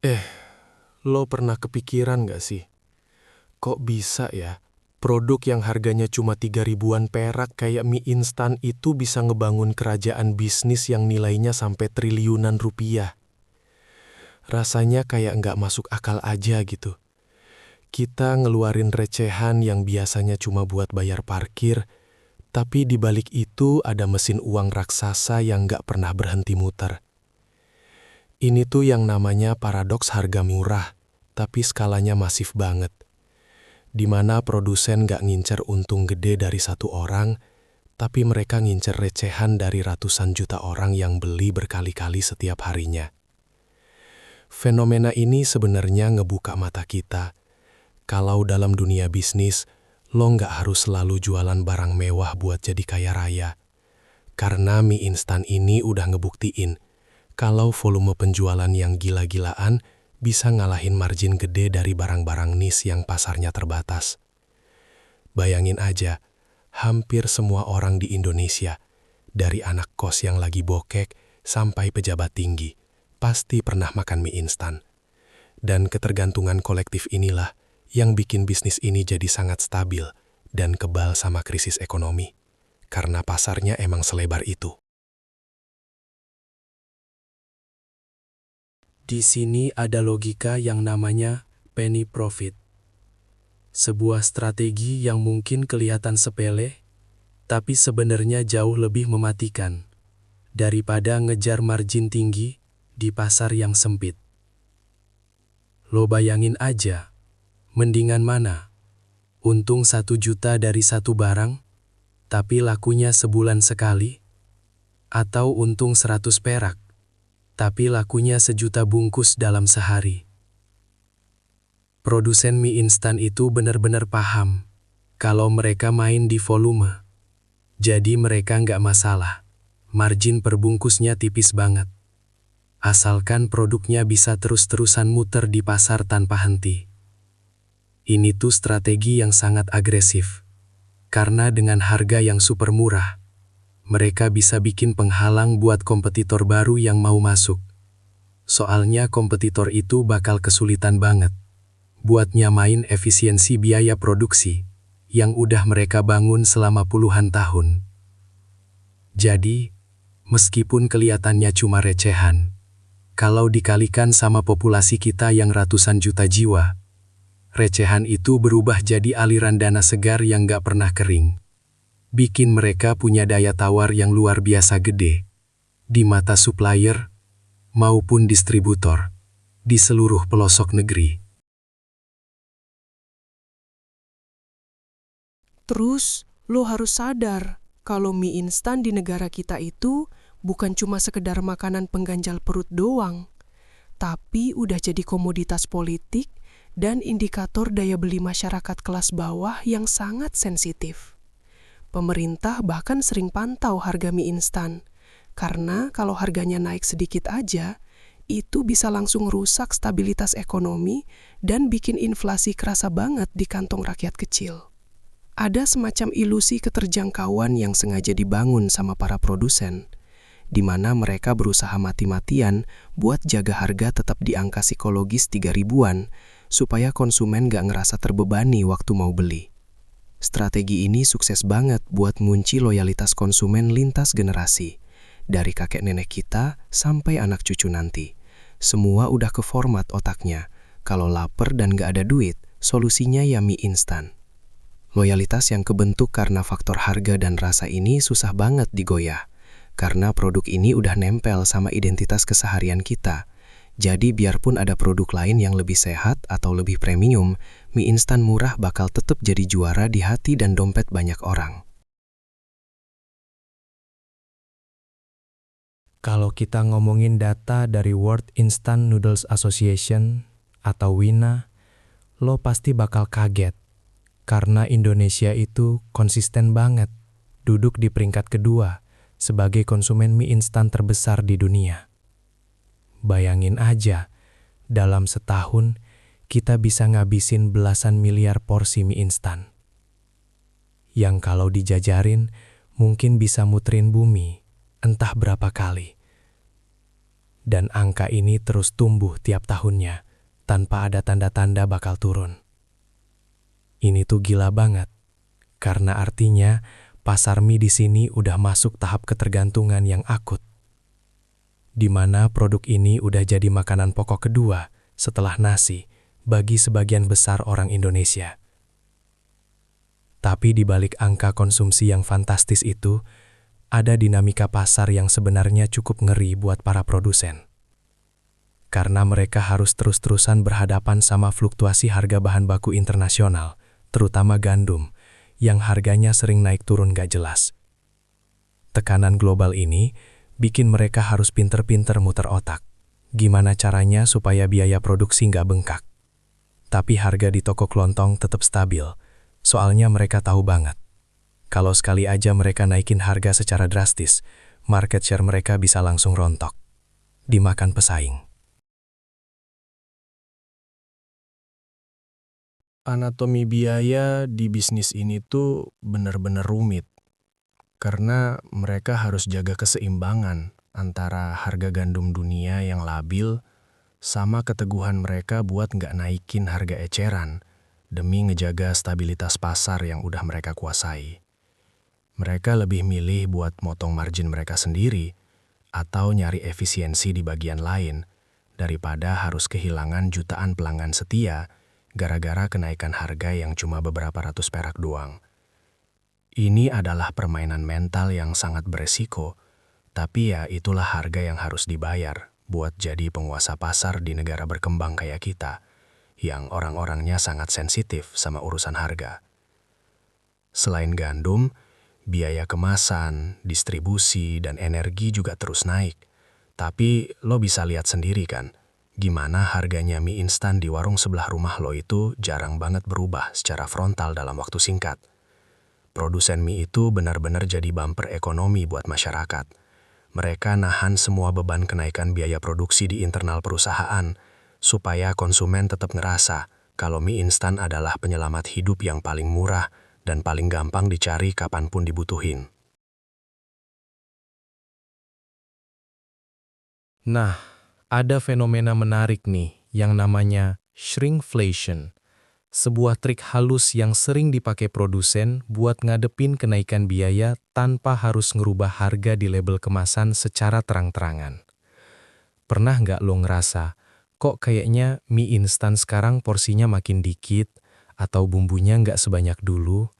Eh, lo pernah kepikiran gak sih? Kok bisa ya, produk yang harganya cuma 3 ribuan perak kayak mie instan itu bisa ngebangun kerajaan bisnis yang nilainya sampai triliunan rupiah? Rasanya kayak nggak masuk akal aja gitu. Kita ngeluarin recehan yang biasanya cuma buat bayar parkir, tapi di balik itu ada mesin uang raksasa yang nggak pernah berhenti muter. Ini tuh yang namanya paradoks harga murah, tapi skalanya masif banget. Di mana produsen nggak ngincer untung gede dari satu orang, tapi mereka ngincer recehan dari ratusan juta orang yang beli berkali-kali setiap harinya. Fenomena ini sebenarnya ngebuka mata kita. Kalau dalam dunia bisnis, lo nggak harus selalu jualan barang mewah buat jadi kaya raya. Karena mie instan ini udah ngebuktiin, kalau volume penjualan yang gila-gilaan bisa ngalahin margin gede dari barang-barang niche yang pasarnya terbatas. Bayangin aja, hampir semua orang di Indonesia, dari anak kos yang lagi bokek sampai pejabat tinggi, pasti pernah makan mie instan. Dan ketergantungan kolektif inilah yang bikin bisnis ini jadi sangat stabil dan kebal sama krisis ekonomi, karena pasarnya emang selebar itu. Di sini ada logika yang namanya penny profit. Sebuah strategi yang mungkin kelihatan sepele, tapi sebenarnya jauh lebih mematikan daripada ngejar margin tinggi di pasar yang sempit. Lo bayangin aja, mendingan mana? Untung 1 juta dari satu barang, tapi lakunya sebulan sekali? Atau untung 100 perak, tapi lakunya 1 juta bungkus dalam sehari? Produsen mie instan itu benar-benar paham kalau mereka main di volume. Jadi mereka nggak masalah, margin per bungkusnya tipis banget. Asalkan produknya bisa terus-terusan muter di pasar tanpa henti. Ini tuh strategi yang sangat agresif. Karena dengan harga yang super murah, mereka bisa bikin penghalang buat kompetitor baru yang mau masuk. Soalnya kompetitor itu bakal kesulitan banget buat nyamain efisiensi biaya produksi yang udah mereka bangun selama puluhan tahun. Jadi, meskipun kelihatannya cuma recehan, kalau dikalikan sama populasi kita yang ratusan juta jiwa, recehan itu berubah jadi aliran dana segar yang gak pernah kering. Bikin mereka punya daya tawar yang luar biasa gede di mata supplier maupun distributor di seluruh pelosok negeri. Terus, lo harus sadar kalau mie instan di negara kita itu bukan cuma sekedar makanan pengganjal perut doang, tapi udah jadi komoditas politik dan indikator daya beli masyarakat kelas bawah yang sangat sensitif. Pemerintah bahkan sering pantau harga mie instan, karena kalau harganya naik sedikit aja, itu bisa langsung rusak stabilitas ekonomi dan bikin inflasi kerasa banget di kantong rakyat kecil. Ada semacam ilusi keterjangkauan yang sengaja dibangun sama para produsen, di mana mereka berusaha mati-matian buat jaga harga tetap di angka psikologis 3 ribuan, supaya konsumen gak ngerasa terbebani waktu mau beli. Strategi ini sukses banget buat ngunci loyalitas konsumen lintas generasi, dari kakek nenek kita sampai anak cucu nanti. Semua udah keformat otaknya, kalau lapar dan gak ada duit, solusinya ya mie instan. Loyalitas yang kebentuk karena faktor harga dan rasa ini susah banget digoyah, karena produk ini udah nempel sama identitas keseharian kita. Jadi biarpun ada produk lain yang lebih sehat atau lebih premium, mie instan murah bakal tetap jadi juara di hati dan dompet banyak orang. Kalau kita ngomongin data dari World Instant Noodles Association atau WINA, lo pasti bakal kaget. Karena Indonesia itu konsisten banget duduk di peringkat kedua sebagai konsumen mie instan terbesar di dunia. Bayangin aja, dalam setahun kita bisa ngabisin belasan miliar porsi mie instan. Yang kalau dijajarin mungkin bisa muterin bumi entah berapa kali. Dan angka ini terus tumbuh tiap tahunnya, tanpa ada tanda-tanda bakal turun. Ini tuh gila banget, karena artinya pasar mie di sini udah masuk tahap ketergantungan yang akut, di mana produk ini udah jadi makanan pokok kedua setelah nasi bagi sebagian besar orang Indonesia. Tapi di balik angka konsumsi yang fantastis itu, ada dinamika pasar yang sebenarnya cukup ngeri buat para produsen. Karena mereka harus terus-terusan berhadapan sama fluktuasi harga bahan baku internasional, terutama gandum, yang harganya sering naik turun gak jelas. Tekanan global ini bikin mereka harus pinter-pinter muter otak. Gimana caranya supaya biaya produksi gak bengkak. Tapi harga di toko kelontong tetap stabil, soalnya mereka tahu banget. Kalau sekali aja mereka naikin harga secara drastis, market share mereka bisa langsung rontok. Dimakan pesaing. Anatomi biaya di bisnis ini tuh bener-bener rumit. Karena mereka harus jaga keseimbangan antara harga gandum dunia yang labil sama keteguhan mereka buat nggak naikin harga eceran demi ngejaga stabilitas pasar yang udah mereka kuasai. Mereka lebih milih buat motong margin mereka sendiri atau nyari efisiensi di bagian lain daripada harus kehilangan jutaan pelanggan setia gara-gara kenaikan harga yang cuma beberapa ratus perak doang. Ini adalah permainan mental yang sangat beresiko, tapi ya itulah harga yang harus dibayar buat jadi penguasa pasar di negara berkembang kayak kita, yang orang-orangnya sangat sensitif sama urusan harga. Selain gandum, biaya kemasan, distribusi, dan energi juga terus naik. Tapi lo bisa lihat sendiri kan, gimana harganya mie instan di warung sebelah rumah lo itu jarang banget berubah secara frontal dalam waktu singkat. Produsen mie itu benar-benar jadi bumper ekonomi buat masyarakat. Mereka nahan semua beban kenaikan biaya produksi di internal perusahaan, supaya konsumen tetap ngerasa kalau mie instan adalah penyelamat hidup yang paling murah dan paling gampang dicari kapanpun dibutuhin. Nah, ada fenomena menarik nih yang namanya shrinkflation. Sebuah trik halus yang sering dipakai produsen buat ngadepin kenaikan biaya tanpa harus ngerubah harga di label kemasan secara terang-terangan. Pernah nggak lo ngerasa, kok kayaknya mie instan sekarang porsinya makin dikit atau bumbunya nggak sebanyak dulu?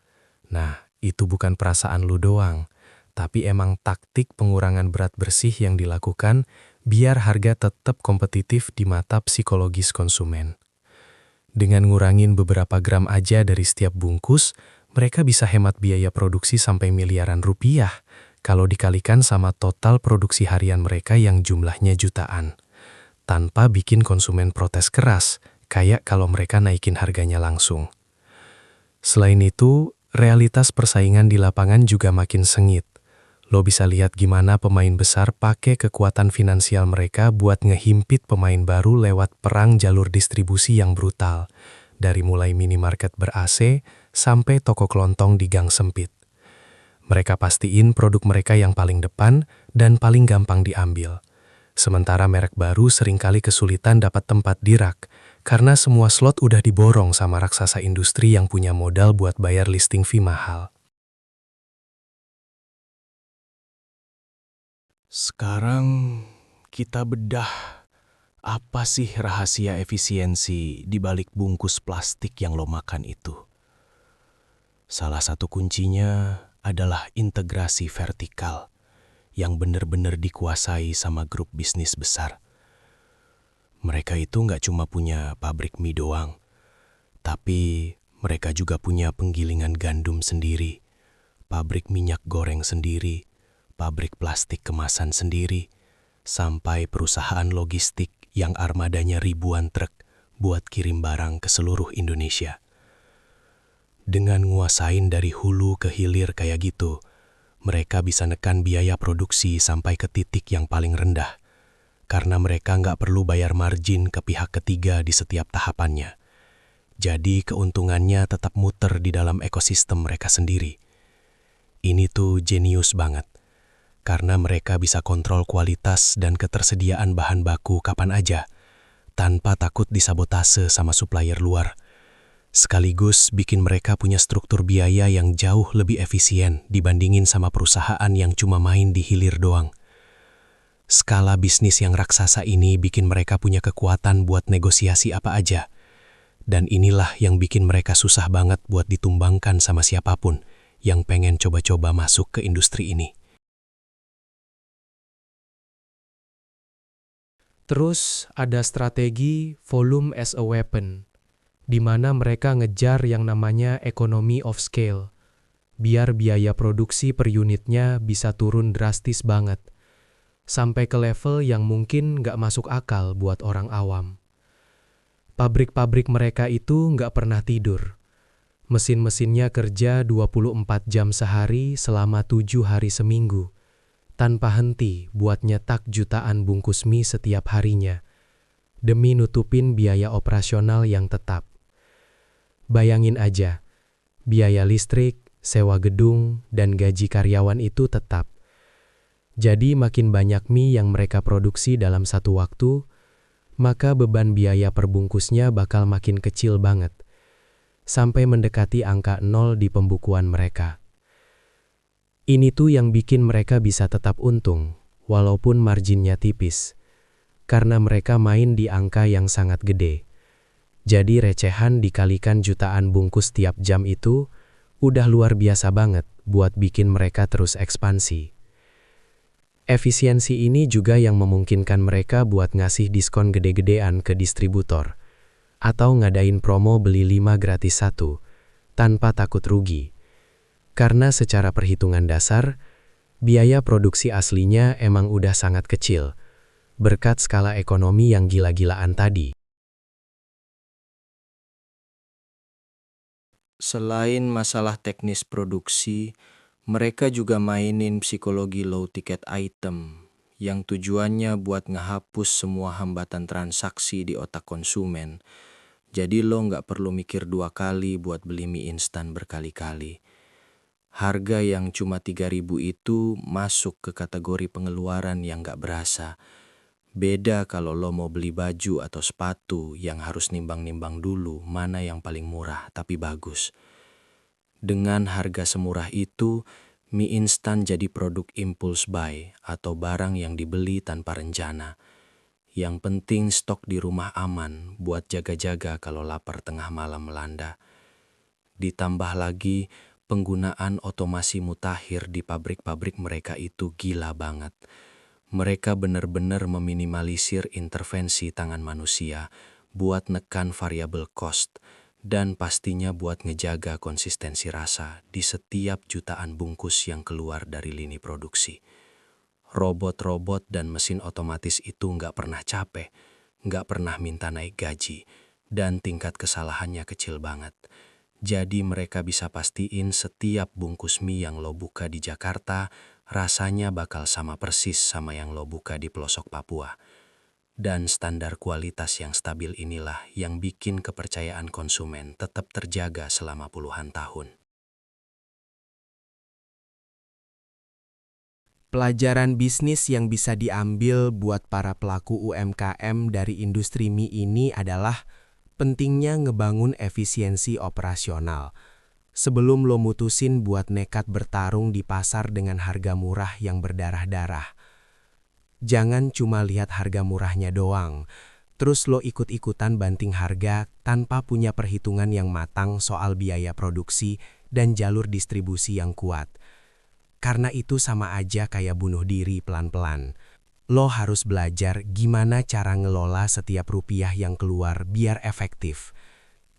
Nah, itu bukan perasaan lo doang, tapi emang taktik pengurangan berat bersih yang dilakukan biar harga tetap kompetitif di mata psikologis konsumen. Dengan ngurangin beberapa gram aja dari setiap bungkus, mereka bisa hemat biaya produksi sampai miliaran rupiah kalau dikalikan sama total produksi harian mereka yang jumlahnya jutaan, tanpa bikin konsumen protes keras, kayak kalau mereka naikin harganya langsung. Selain itu, realitas persaingan di lapangan juga makin sengit. Lo bisa lihat gimana pemain besar pakai kekuatan finansial mereka buat ngehimpit pemain baru lewat perang jalur distribusi yang brutal, dari mulai minimarket ber-AC sampai toko kelontong di gang sempit. Mereka pastiin produk mereka yang paling depan dan paling gampang diambil. Sementara merek baru seringkali kesulitan dapat tempat di rak, karena semua slot udah diborong sama raksasa industri yang punya modal buat bayar listing fee mahal. Sekarang kita bedah apa sih rahasia efisiensi di balik bungkus plastik yang lo makan itu. Salah satu kuncinya adalah integrasi vertikal yang benar-benar dikuasai sama grup bisnis besar. Mereka itu nggak cuma punya pabrik mie doang, tapi mereka juga punya penggilingan gandum sendiri, pabrik minyak goreng sendiri, pabrik plastik kemasan sendiri, sampai perusahaan logistik yang armadanya ribuan truk buat kirim barang ke seluruh Indonesia. Dengan nguasain dari hulu ke hilir kayak gitu, mereka bisa nekan biaya produksi sampai ke titik yang paling rendah, karena mereka nggak perlu bayar margin ke pihak ketiga di setiap tahapannya. Jadi keuntungannya tetap muter di dalam ekosistem mereka sendiri. Ini tuh jenius banget. karena mereka bisa kontrol kualitas dan ketersediaan bahan baku kapan aja, tanpa takut disabotase sama supplier luar. Sekaligus bikin mereka punya struktur biaya yang jauh lebih efisien dibandingin sama perusahaan yang cuma main di hilir doang. Skala bisnis yang raksasa ini bikin mereka punya kekuatan buat negosiasi apa aja. Dan inilah yang bikin mereka susah banget buat ditumbangkan sama siapapun yang pengen coba-coba masuk ke industri ini. Terus ada strategi volume as a weapon, di mana mereka ngejar yang namanya economy of scale, biar biaya produksi per unitnya bisa turun drastis banget, sampai ke level yang mungkin nggak masuk akal buat orang awam. Pabrik-pabrik mereka itu nggak pernah tidur. Mesin-mesinnya kerja 24 jam sehari selama 7 hari seminggu, tanpa henti buat nyetak jutaan bungkus mie setiap harinya, demi nutupin biaya operasional yang tetap. Bayangin aja, biaya listrik, sewa gedung, dan gaji karyawan itu tetap. Jadi makin banyak mie yang mereka produksi dalam satu waktu, maka beban biaya per bungkusnya bakal makin kecil banget, sampai mendekati angka 0 di pembukuan mereka. Ini tuh yang bikin mereka bisa tetap untung, walaupun marginnya tipis, karena mereka main di angka yang sangat gede. Jadi recehan dikalikan jutaan bungkus tiap jam itu udah luar biasa banget buat bikin mereka terus ekspansi. Efisiensi ini juga yang memungkinkan mereka buat ngasih diskon gede-gedean ke distributor, atau ngadain promo beli 5 gratis 1, tanpa takut rugi. Karena secara perhitungan dasar, biaya produksi aslinya emang udah sangat kecil, berkat skala ekonomi yang gila-gilaan tadi. Selain masalah teknis produksi, mereka juga mainin psikologi low ticket item yang tujuannya buat ngehapus semua hambatan transaksi di otak konsumen. Jadi lo nggak perlu mikir 2 kali buat beli mie instan berkali-kali. Harga yang cuma 3.000 itu masuk ke kategori pengeluaran yang nggak berasa. Beda kalau lo mau beli baju atau sepatu yang harus nimbang-nimbang dulu mana yang paling murah tapi bagus. Dengan harga semurah itu, mie instan jadi produk impulse buy atau barang yang dibeli tanpa rencana. Yang penting stok di rumah aman buat jaga-jaga kalau lapar tengah malam melanda. Ditambah lagi, penggunaan otomasi mutakhir di pabrik-pabrik mereka itu gila banget. Mereka benar-benar meminimalisir intervensi tangan manusia buat nekan variabel cost dan pastinya buat ngejaga konsistensi rasa di setiap jutaan bungkus yang keluar dari lini produksi. Robot-robot dan mesin otomatis itu nggak pernah capek, nggak pernah minta naik gaji, dan tingkat kesalahannya kecil banget. Jadi mereka bisa pastiin setiap bungkus mie yang lo buka di Jakarta rasanya bakal sama persis sama yang lo buka di pelosok Papua. Dan standar kualitas yang stabil inilah yang bikin kepercayaan konsumen tetap terjaga selama puluhan tahun. Pelajaran bisnis yang bisa diambil buat para pelaku UMKM dari industri mie ini adalah pentingnya ngebangun efisiensi operasional. Sebelum lo mutusin buat nekat bertarung di pasar dengan harga murah yang berdarah-darah. Jangan cuma lihat harga murahnya doang, terus lo ikut-ikutan banting harga tanpa punya perhitungan yang matang soal biaya produksi dan jalur distribusi yang kuat. Karena itu sama aja kayak bunuh diri pelan-pelan. Lo harus belajar gimana cara ngelola setiap rupiah yang keluar biar efektif.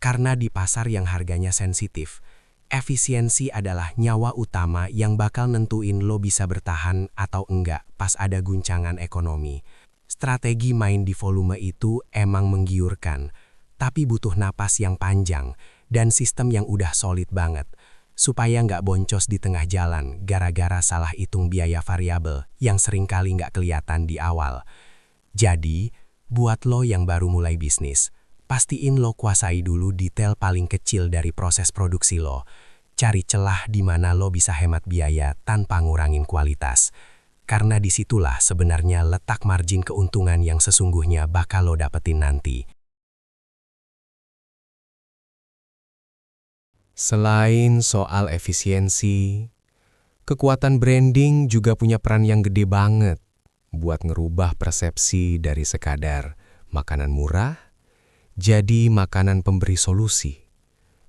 Karena di pasar yang harganya sensitif, efisiensi adalah nyawa utama yang bakal nentuin lo bisa bertahan atau enggak pas ada guncangan ekonomi. Strategi main di volume itu emang menggiurkan, tapi butuh napas yang panjang dan sistem yang udah solid banget, supaya nggak boncos di tengah jalan gara-gara salah hitung biaya variabel yang seringkali nggak kelihatan di awal. Jadi, buat lo yang baru mulai bisnis, pastiin lo kuasai dulu detail paling kecil dari proses produksi lo. Cari celah di mana lo bisa hemat biaya tanpa ngurangin kualitas. karena disitulah sebenarnya letak margin keuntungan yang sesungguhnya bakal lo dapetin nanti. Selain soal efisiensi, kekuatan branding juga punya peran yang gede banget buat ngerubah persepsi dari sekadar makanan murah jadi makanan pemberi solusi,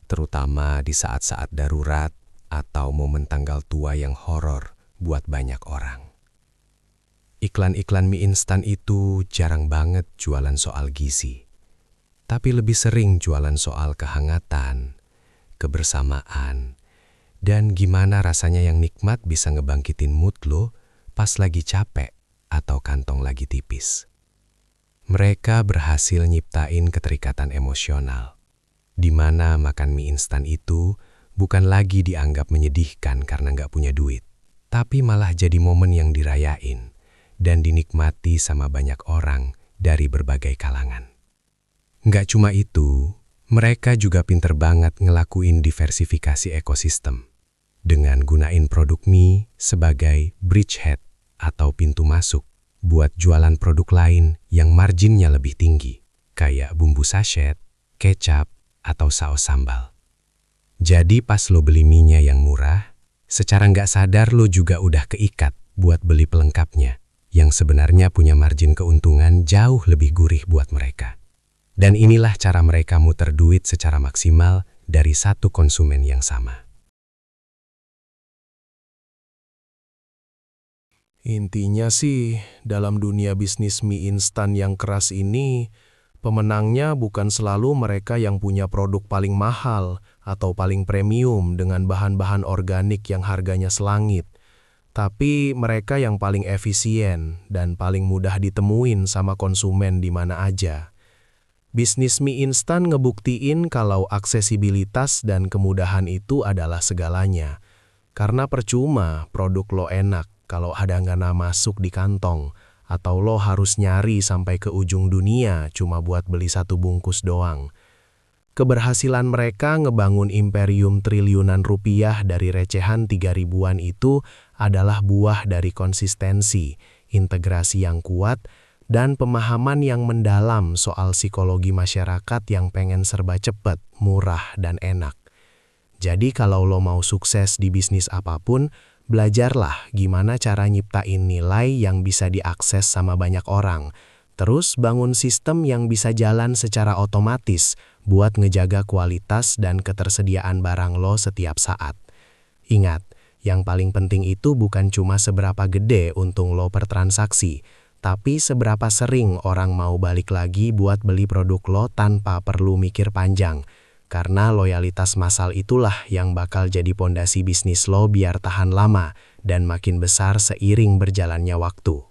terutama di saat-saat darurat atau momen tanggal tua yang horor buat banyak orang. Iklan-iklan mie instan itu jarang banget jualan soal gizi, tapi lebih sering jualan soal kehangatan, kebersamaan, dan gimana rasanya yang nikmat bisa ngebangkitin mood lo pas lagi capek atau kantong lagi tipis. Mereka berhasil nyiptain keterikatan emosional, di mana makan mie instan itu bukan lagi dianggap menyedihkan karena nggak punya duit, tapi malah jadi momen yang dirayain dan dinikmati sama banyak orang dari berbagai kalangan. Nggak cuma itu, mereka juga pinter banget ngelakuin diversifikasi ekosistem dengan gunain produk mie sebagai bridgehead atau pintu masuk buat jualan produk lain yang marginnya lebih tinggi, kayak bumbu sachet, kecap, atau saus sambal. Jadi pas lo beli mie-nya yang murah, secara nggak sadar lo juga udah keikat buat beli pelengkapnya, yang sebenarnya punya margin keuntungan jauh lebih gurih buat mereka. Dan inilah cara mereka muter duit secara maksimal dari satu konsumen yang sama. Intinya sih, dalam dunia bisnis mie instan yang keras ini, pemenangnya bukan selalu mereka yang punya produk paling mahal atau paling premium dengan bahan-bahan organik yang harganya selangit, tapi mereka yang paling efisien dan paling mudah ditemuin sama konsumen di mana aja. Bisnis mie instan ngebuktiin kalau aksesibilitas dan kemudahan itu adalah segalanya. Karena percuma produk lo enak kalau hadang-dana masuk di kantong, atau lo harus nyari sampai ke ujung dunia cuma buat beli satu bungkus doang. Keberhasilan mereka ngebangun imperium triliunan rupiah dari recehan 3 ribuan itu adalah buah dari konsistensi, integrasi yang kuat, dan pemahaman yang mendalam soal psikologi masyarakat yang pengen serba cepat, murah, dan enak. Jadi kalau lo mau sukses di bisnis apapun, belajarlah gimana cara nyiptain nilai yang bisa diakses sama banyak orang. Terus bangun sistem yang bisa jalan secara otomatis buat ngejaga kualitas dan ketersediaan barang lo setiap saat. Ingat, yang paling penting itu bukan cuma seberapa gede untung lo per transaksi, tapi seberapa sering orang mau balik lagi buat beli produk lo tanpa perlu mikir panjang. Karena loyalitas massal itulah yang bakal jadi pondasi bisnis lo biar tahan lama dan makin besar seiring berjalannya waktu.